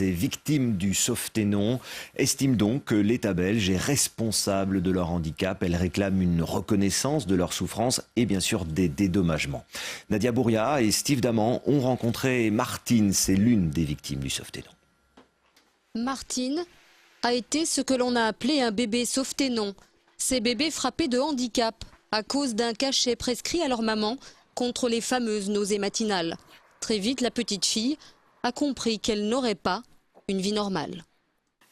Ces victimes du Sauveternon estiment donc que l'État belge est responsable de leur handicap. Elles réclament une reconnaissance de leur souffrance et bien sûr des dédommagements. Nadia Bouria et Steve Daman ont rencontré Martine, c'est l'une des victimes du Sauveternon. Martine a été ce que l'on a appelé un bébé Sauveternon. Ces bébés frappés de handicap à cause d'un cachet prescrit à leur maman contre les fameuses nausées matinales. Très vite, la petite fille a compris qu'elle n'aurait pas une vie normale.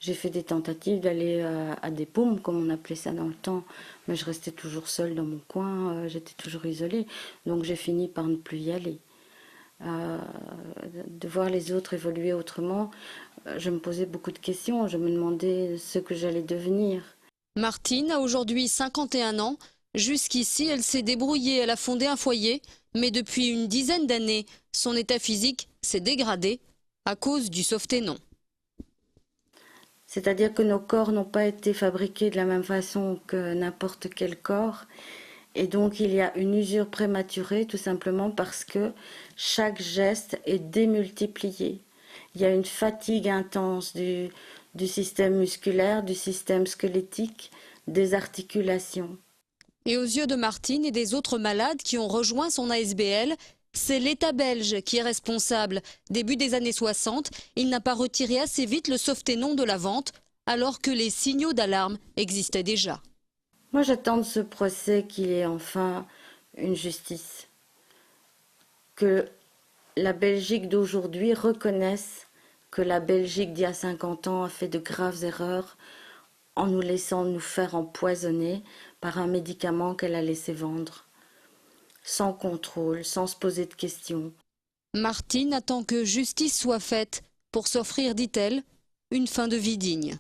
J'ai fait des tentatives d'aller à des paumes, comme on appelait ça dans le temps, mais je restais toujours seule dans mon coin, j'étais toujours isolée, donc j'ai fini par ne plus y aller. De voir les autres évoluer autrement, je me posais beaucoup de questions, je me demandais ce que j'allais devenir. Martine a aujourd'hui 51 ans. Jusqu'ici, elle s'est débrouillée, elle a fondé un foyer, mais depuis une dizaine d'années, son état physique s'est dégradé à cause du Sauveternon. C'est-à-dire que nos corps n'ont pas été fabriqués de la même façon que n'importe quel corps. Et donc il y a une usure prématurée tout simplement parce que chaque geste est démultiplié. Il y a une fatigue intense du système musculaire, du système squelettique, des articulations. Et aux yeux de Martine et des autres malades qui ont rejoint son ASBL, c'est l'État belge qui est responsable. Début des années 60, il n'a pas retiré assez vite le Sauveternon de la vente, alors que les signaux d'alarme existaient déjà. Moi j'attends de ce procès qu'il y ait enfin une justice. Que la Belgique d'aujourd'hui reconnaisse que la Belgique d'il y a 50 ans a fait de graves erreurs en nous laissant nous faire empoisonner par un médicament qu'elle a laissé vendre. Sans contrôle, sans se poser de questions. Martine attend que justice soit faite pour s'offrir, dit-elle, une fin de vie digne.